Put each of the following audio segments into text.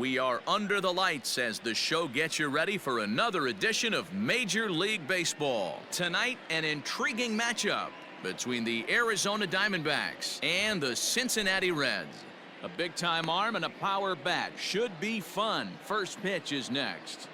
We are under the lights as the show gets you ready for another edition of Major League Baseball. Tonight, an intriguing matchup between the Arizona Diamondbacks and the Cincinnati Reds. A big-time arm and a power bat should be fun. First pitch is next.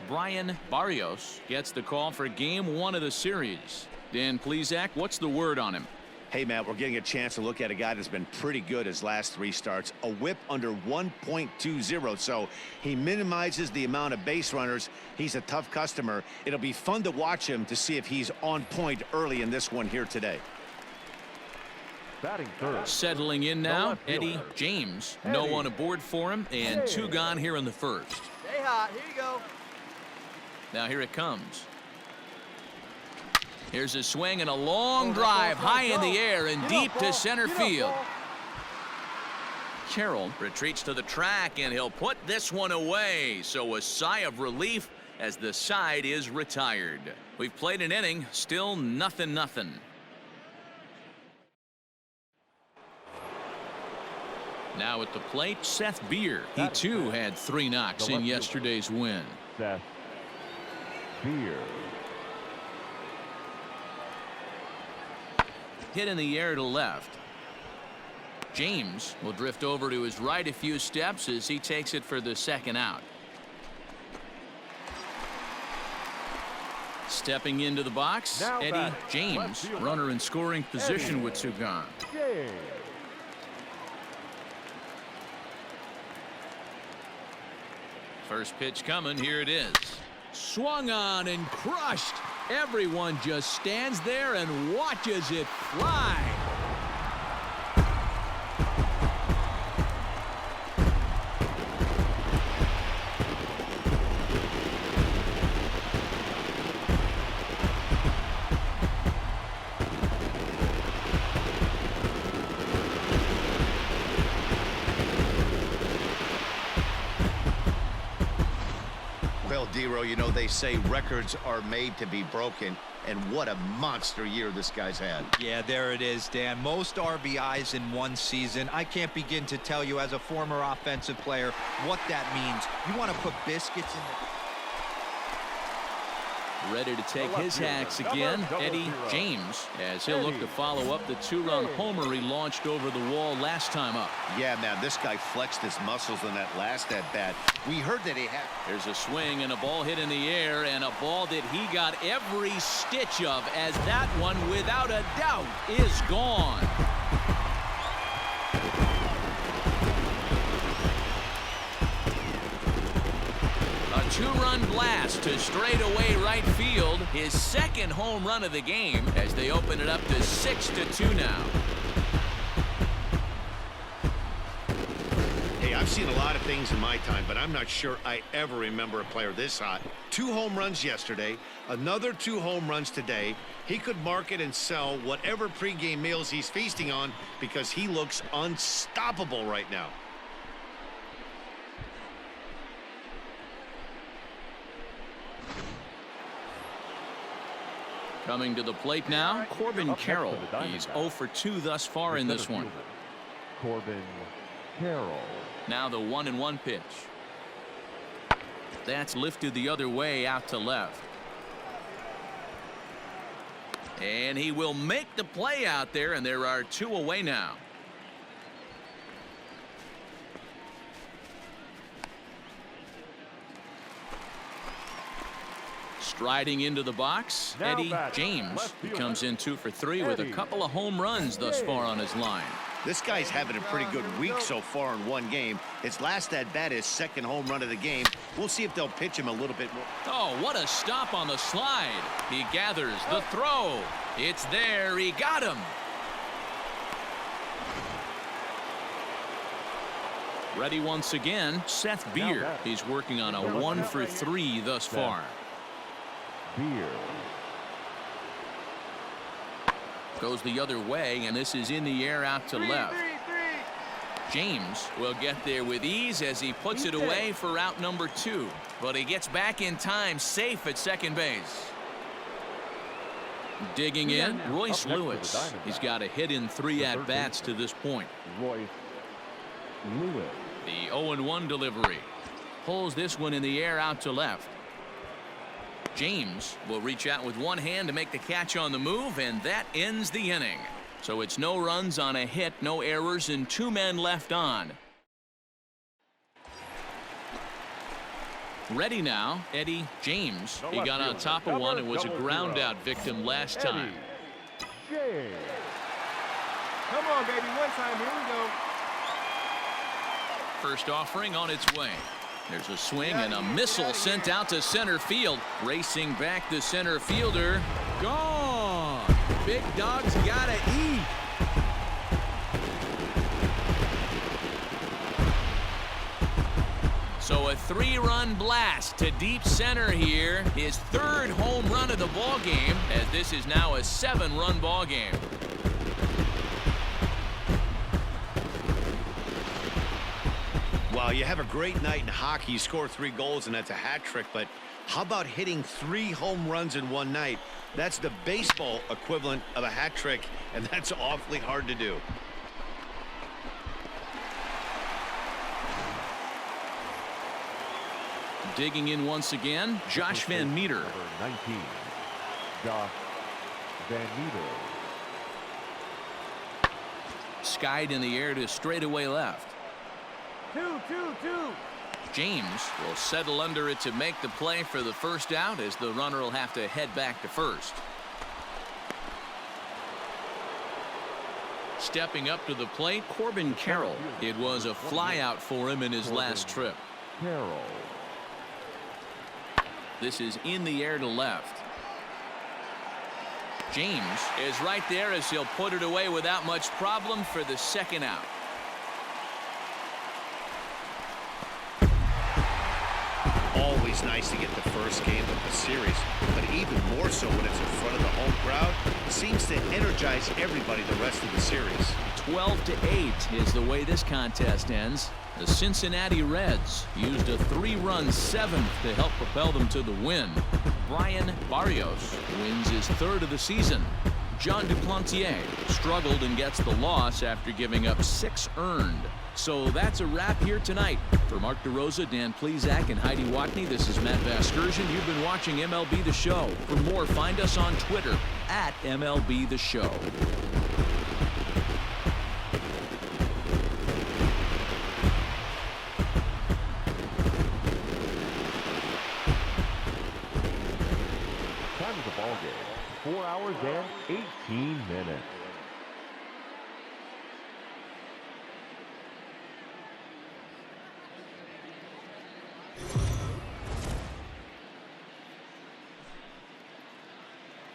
Brian Barrios gets the call for game one of the series. Dan Plesac, what's the word on him? Hey, Matt, we're getting a chance to look at a guy that's been pretty good his last three starts. A whip under 1.20, so he minimizes the amount of base runners. He's a tough customer. It'll be fun to watch him to see if he's on point early in this one here today. Batting third. Settling in now, Eddie James. No one aboard for him, and two gone here in the first. Stay hot. Here you go. Now here it comes. Here's a swing and a long drive high in the air and deep to center field. Carroll retreats to the track, and he'll put this one away. So a sigh of relief as the side is retired. We've played an inning, still nothing. Now at the plate, Seth Beer. He too had 3 knocks in yesterday's win. Seth Beer. Hit in the air to left. James will drift over to his right a few steps as he takes it for the second out. Stepping into the box, Now Eddie James, runner in scoring position with 2 gone. James. First pitch coming, here it is. Swung on and crushed. Everyone just stands there and watches it fly. Well, Dero, you know, they say records are made to be broken, and what a monster year this guy's had. Yeah, there it is, Dan. Most RBIs in one season. I can't begin to tell you as a former offensive player what that means. You want to put biscuits in the... Ready to take his hacks again, Eddie James, as he'll look to follow up the 2-run homer he launched over the wall last time up. Yeah, man, this guy flexed his muscles in that last at-bat. We heard that he had... There's a swing and a ball hit in the air, and a ball that he got every stitch of, as that one, without a doubt, is gone. A 2-run blast to straightaway right field. His second home run of the game as they open it up to 6-2 now. Hey, I've seen a lot of things in my time, but I'm not sure I ever remember a player this hot. 2 home runs yesterday, another 2 home runs today. He could market and sell whatever pregame meals he's feasting on because he looks unstoppable right now. Coming to the plate now, Corbin Carroll. He's 0 for 2 thus far in this one. Corbin Carroll. Now the 1-1 pitch. That's lifted the other way out to left. And he will make the play out there, and there are 2 away now. Striding into the box, Eddie James. He comes in 2 for 3 with a couple of home runs thus far on his line. This guy's having a pretty good week so far in one game. His last at-bat is second home run of the game. We'll see if they'll pitch him a little bit more. Oh, what a stop on the slide. He gathers the throw. It's there. He got him. Ready once again, Seth Beer. He's working on a 1 for 3 thus far. Beer. Goes the other way, and this is in the air out to left. James will get there with ease as he puts it away for out number 2. But he gets back in time, safe at second base. Digging in, Royce Lewis. He's got a hit in 3 at-bats to this point. Royce Lewis. The 0-1 delivery. Pulls this one in the air out to left. James will reach out with one hand to make the catch on the move, and that ends the inning. So it's no runs on a hit, no errors, and 2 men left on. Ready now, Eddie James. He got on top of one and was a ground out victim last time. James. Come on, baby, one time, here we go. First offering on its way. There's a swing and a missile sent out to center field. Racing back the center fielder. Gone. Big dog's gotta eat. So a 3-run blast to deep center here. His 3rd home run of the ball game, as this is now a 7-run ball game. Well, you have a great night in hockey. You score 3 goals, and that's a hat trick. But how about hitting 3 home runs in one night? That's the baseball equivalent of a hat trick, and that's awfully hard to do. Digging in once again, Josh Van Meter. Number 19, Josh Van Meter. Skied in the air to straightaway left. 2-2-2. James will settle under it to make the play for the first out, as the runner will have to head back to first. Stepping up to the plate, Corbin Carroll. It was a flyout for him in his last trip. Carroll. This is in the air to left. James is right there as he'll put it away without much problem for the second out. Always nice to get the first game of the series, but even more so when it's in front of the home crowd. Seems to energize everybody the rest of the series. 12-8 is the way this contest ends. The Cincinnati Reds used a 3-run 7th to help propel them to the win. Brian Barrios wins his 3rd of the season. John Duplantier struggled and gets the loss after giving up 6 earned. So that's a wrap here tonight. For Mark DeRosa, Dan Plesac, and Heidi Watney, this is Matt Vasgersian. You've been watching MLB The Show. For more, find us on Twitter at MLB The Show. Time of the ball game, 4 hours and 18 minutes.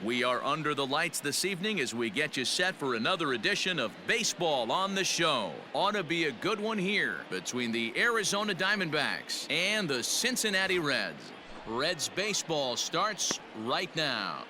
We are under the lights this evening as we get you set for another edition of Baseball on the Show. Ought to be a good one here between the Arizona Diamondbacks and the Cincinnati Reds. Reds baseball starts right now.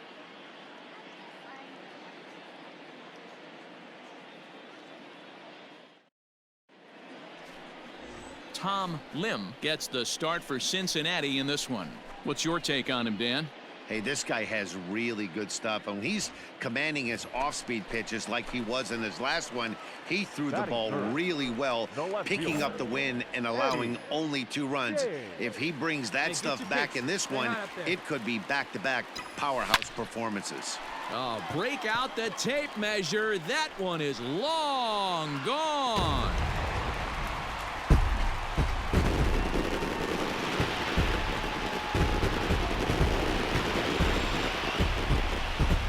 Tom Lim gets the start for Cincinnati in this one. What's your take on him, Dan? Hey, this guy has really good stuff, and he's commanding his off-speed pitches like he was in his last one. He threw the ball really well, picking up the win and allowing only 2 runs. If he brings that stuff back in this one, it could be back-to-back powerhouse performances. Oh, break out the tape measure. That one is long gone.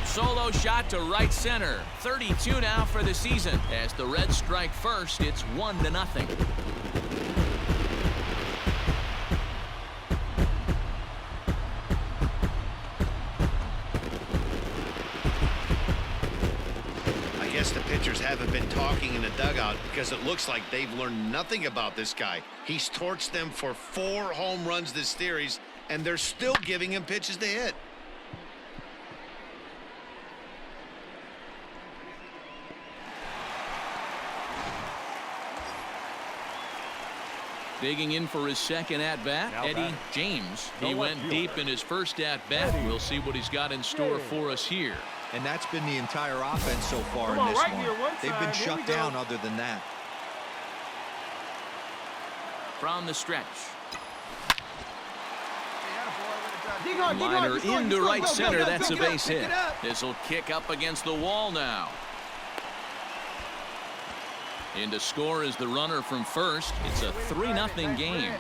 Solo shot to right center. 32 now for the season. As the Reds strike first, it's 1-0. I guess the pitchers haven't been talking in the dugout because it looks like they've learned nothing about this guy. He's torched them for 4 home runs this series, and they're still giving him pitches to hit. Digging in for his second at-bat, Eddie James. He went deep in his first at-bat. We'll see what he's got in store for us here. And that's been the entire offense so far Come in on, this right one. here, one They've been time. Here shut we go. down other than that. From the stretch. Dig Liner hard, into right center. go, That's a go, base pick hit. it up. This will kick up against the wall now. In to score is the runner from first. It's a 3-0 game.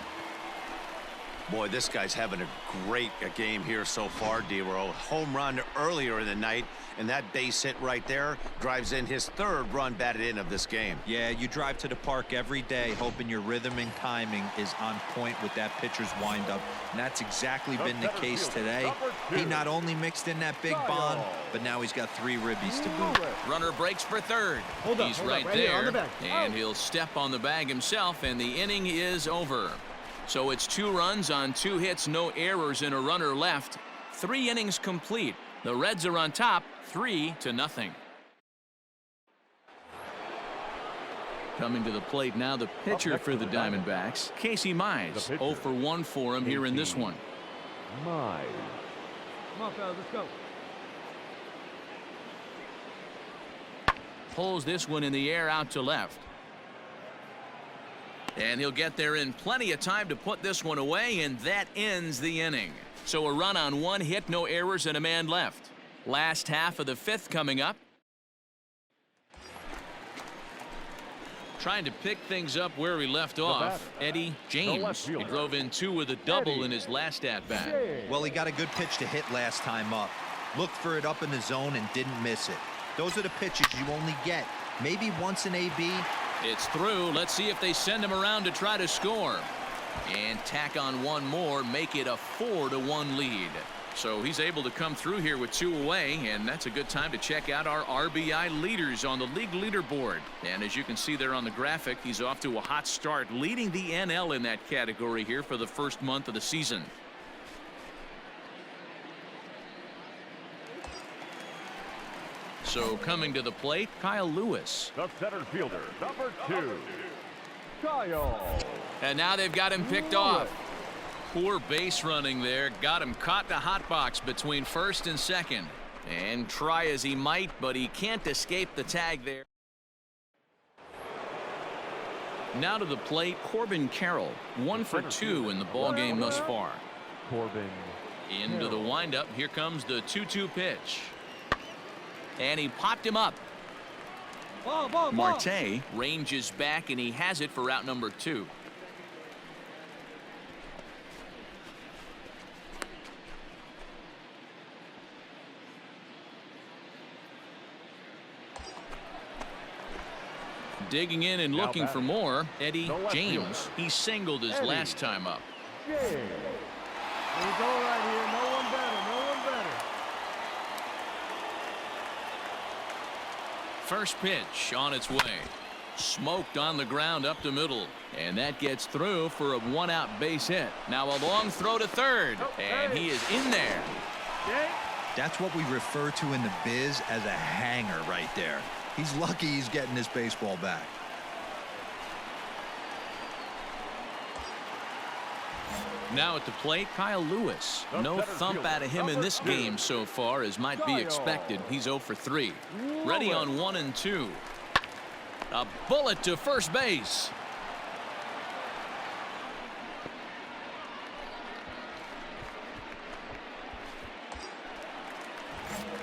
Boy, this guy's having a great game here so far, D-Row. Home run earlier in the night, and that base hit right there drives in his third run batted in of this game. Yeah, you drive to the park every day hoping your rhythm and timing is on point with that pitcher's windup, and that's exactly been the case today. He not only mixed in that big bond, but now he's got 3 ribbies to boot. Runner breaks for third. He's right here, on there, the bag. and he'll step on the bag himself, and the inning is over. So it's 2 runs on 2 hits, no errors, and a runner left. 3 innings complete. The Reds are on top, 3-0. Coming to the plate now, the pitcher for the Diamondbacks, Casey Mize. 0 for 1 for him here in this one. Mize. Come on, fellas, let's go. Pulls this one in the air out to left. And he'll get there in plenty of time to put this one away, and that ends the inning. So a run on 1 hit, no errors, and a man left. Last half of the 5th coming up. Trying to pick things up where we left off, Eddie James. He drove in 2 with a double in his last at-bat. Well, he got a good pitch to hit last time up. Looked for it up in the zone and didn't miss it. Those are the pitches you only get maybe once in AB. It's through. Let's see if they send him around to try to score. And tack on 1 more, make it a 4-1 lead. So he's able to come through here with 2 away, and that's a good time to check out our RBI leaders on the league leaderboard. And as you can see there on the graphic, he's off to a hot start, leading the NL in that category here for the first month of the season. So coming to the plate, Kyle Lewis. The center fielder, number 2, Kyle. And now they've got him picked off. Poor base running there. Got him caught in a hot box between first and second. And try as he might, but he can't escape the tag there. Now to the plate, Corbin Carroll. 1 for 2 in the ballgame thus far. Corbin. Into the windup. Here comes the 2-2 pitch. And he popped him up. Marte ranges back, and he has it for out number 2. Digging in and looking for more, Eddie James. He singled his last time up. There we go right here. No one better. No one better. First pitch on its way. Smoked on the ground up the middle. And that gets through for a 1-out base hit. Now a long throw to third. And he is in there. That's what we refer to in the biz as a hanger right there. He's lucky he's getting this baseball back. Now at the plate, Kyle Lewis. No thump out of him in this game so far, as might be expected. He's 0 for 3. Ready on 1 and 2. A bullet to first base.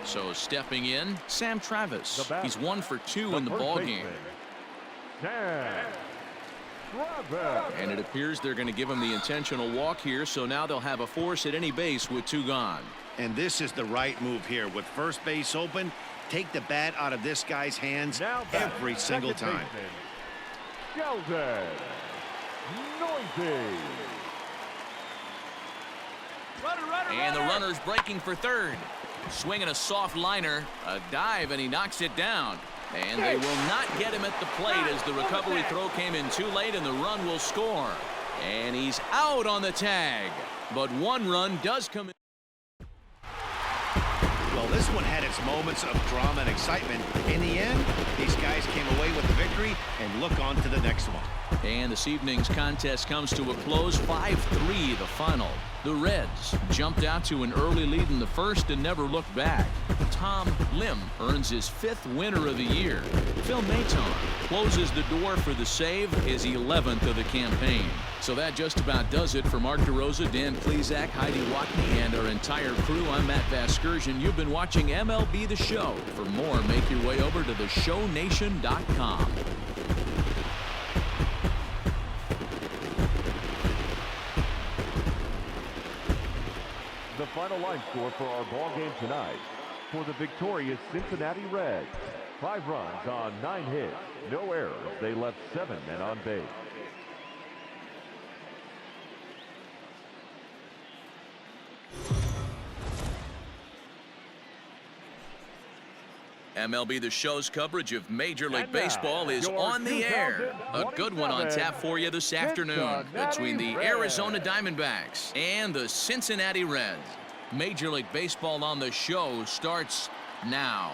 So stepping in, Sam Travis. He's 1 for 2 in the ballgame. And it appears they're going to give him the intentional walk here, so now they'll have a force at any base with 2 gone. And this is the right move here. With first base open, take the bat out of this guy's hands every single time. And the runner's breaking for third. Swinging a soft liner, a dive, and he knocks it down. And they will not get him at the plate as the recovery throw came in too late, and the run will score. And he's out on the tag. But 1 run does come in. Well, this one had its moments of drama and excitement. In the end, these guys came away with the victory and look on to the next one. And this evening's contest comes to a close, 5-3 the final. The Reds jumped out to an early lead in the first and never looked back. Tom Lim earns his 5th winner of the year. Phil Maton closes the door for the save, his 11th of the campaign. So that just about does it for Mark DeRosa, Dan Plesac, Heidi Watney, and our entire crew. I'm Matt Vasgersian. You've been watching MLB The Show. For more, make your way over to theshownation.com. The final line score for our ball game tonight. For the victorious Cincinnati Reds, 5 runs on 9 hits, no errors. They left 7 men on base. MLB The Show's coverage of Major League Baseball is on the air. A good one on tap for you this afternoon between the Arizona Diamondbacks and the Cincinnati Reds. Major League Baseball on the Show starts now.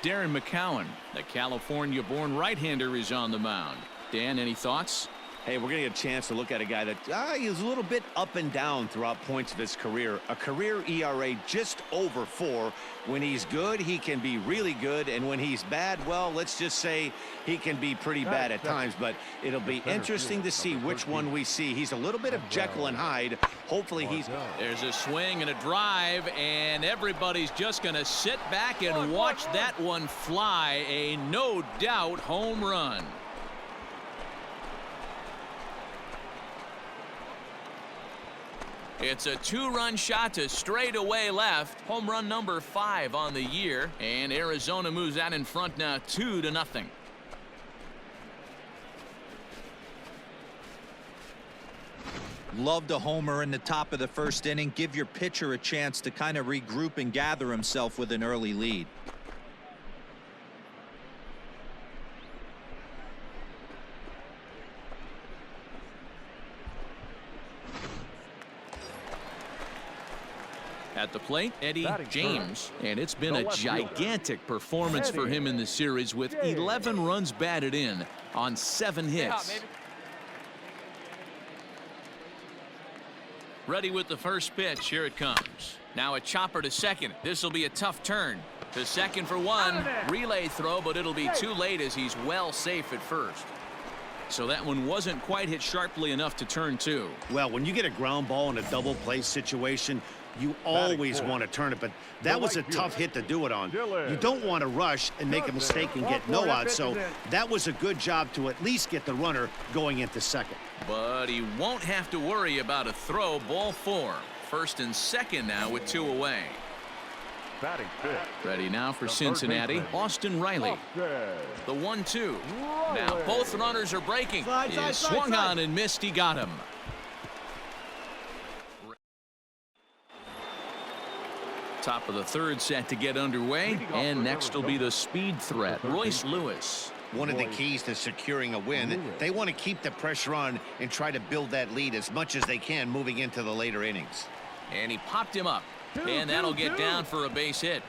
Darren McCowan, the California-born right-hander, is on the mound. Dan, any thoughts? Hey, we're going to get a chance to look at a guy that is a little bit up and down throughout points of his career. A career ERA just over 4. When he's good, he can be really good. And when he's bad, well, let's just say he can be pretty bad at times. But it'll be interesting to see which one we see. He's a little bit of Jekyll and Hyde. Hopefully he's... There's a swing and a drive, and everybody's just going to sit back and watch that one fly. A no-doubt home run. It's a 2-run shot to straightaway left. Home run number 5 on the year. And Arizona moves out in front now 2-0. Loved a homer in the top of the first inning. Give your pitcher a chance to kind of regroup and gather himself with an early lead. At the plate, Eddie James, and it's been a gigantic performance for him in the series with 11 runs batted in on 7 hits. Ready with the first pitch. Here it comes. Now a chopper to second. This will be a tough turn. To second for 1. Relay throw, but it'll be too late as he's well safe at first. So that one wasn't quite hit sharply enough to turn 2. Well, when you get a ground ball in a double play situation, you always want to turn it, but that was a tough hit to do it on. You don't want to rush and make a mistake and get no out, so that was a good job to at least get the runner going into second. But he won't have to worry about a throw. Ball 4. First and second now with 2 away. Ready now for Cincinnati, Austin Riley. The 1-2. Now both runners are breaking. He swung on and missed. He got him. Top of the 3rd set to get underway, and next will be the speed threat, Royce Lewis. One of the keys to securing a win, they want to keep the pressure on and try to build that lead as much as they can moving into the later innings. And he popped him up, and that'll get down for a base hit.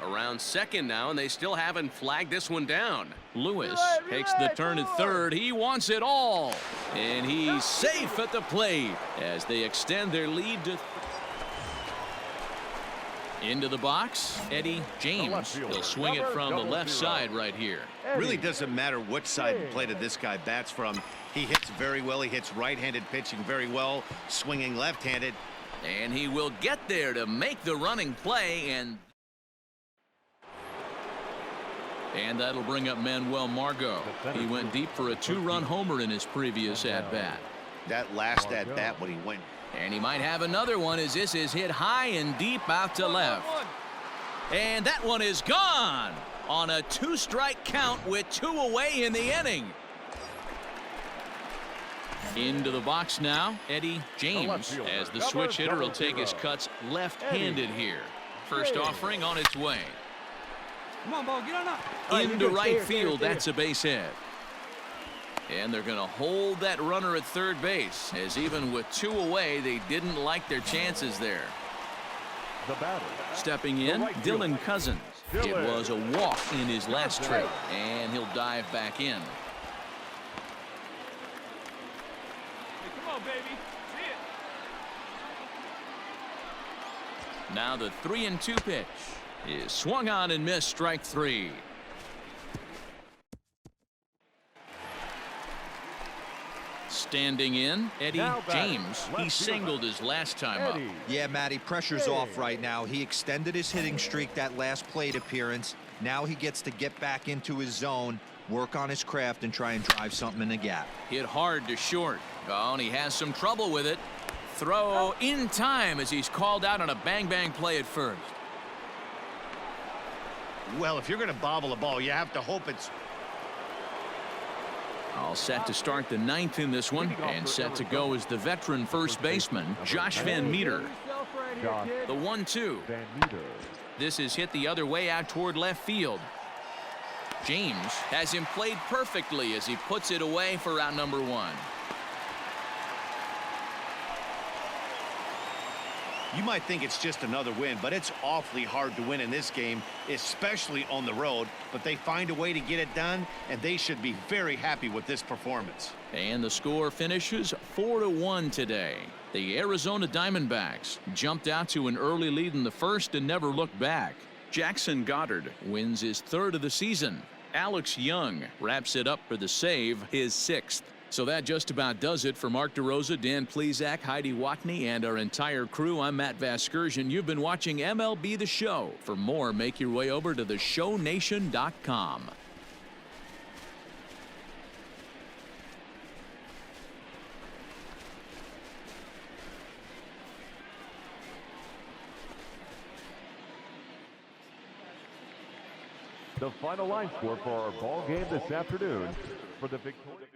Around second now, and they still haven't flagged this one down. Lewis takes the turn at 3rd. He wants it all, and he's safe at the plate as they extend their lead to... Into the box, Eddie James. He'll swing it from the left side right here. Really doesn't matter which side of the plate this guy bats from. He hits very well. He hits right-handed pitching very well, swinging left-handed. And he will get there to make the running play, and that'll bring up Manuel Margot. He went deep for a 2-run homer in his previous at-bat. That last at-bat when he went. And he might have another one as this is hit high and deep out to left. And that one is gone on a 2-strike count with 2 away in the inning. Into the box now, Eddie James, as the switch hitter will take his cuts left-handed here. First offering on its way. Come on, ball, get on up. Into right field, that's a base hit. And they're going to hold that runner at 3rd base, as even with 2 away, they didn't like their chances there. The batter. Stepping in, right Dylan fielder. Cousins. It Dylan. was a walk in his last trip, and he'll dive back in. Hey, come on, baby. See it. Now the 3-2 pitch is swung on and missed, strike 3. Standing in, Eddie Now batting, James. left He fielder. singled his last time up. Eddie. Yeah, Matty, pressure's off right now. He extended his hitting streak that last plate appearance. Now he gets to get back into his zone, work on his craft, and try and drive something in the gap. Hit hard to short. Oh, and he has some trouble with it. Throw in time as he's called out on a bang-bang play at first. Well, if you're going to bobble a ball, you have to hope it's... All set to start the 9th in this one, and set to go is the veteran first baseman, Josh Van Meter. Yourself right Josh. here, The kid. 1-2. Van Meter. This is hit the other way out toward left field. James has him played perfectly as he puts it away for out number 1. You might think it's just another win, but it's awfully hard to win in this game, especially on the road. But they find a way to get it done, and they should be very happy with this performance. And the score finishes 4-1 today. The Arizona Diamondbacks jumped out to an early lead in the first and never looked back. Jackson Goddard wins his 3rd of the season. Alex Young wraps it up for the save, his 6th. So that just about does it for Mark DeRosa, Dan Plesac, Heidi Watney, and our entire crew. I'm Matt Vasgersian. You've been watching MLB The Show. For more, make your way over to theshownation.com. The final line score for our ball game this afternoon for the Victoria.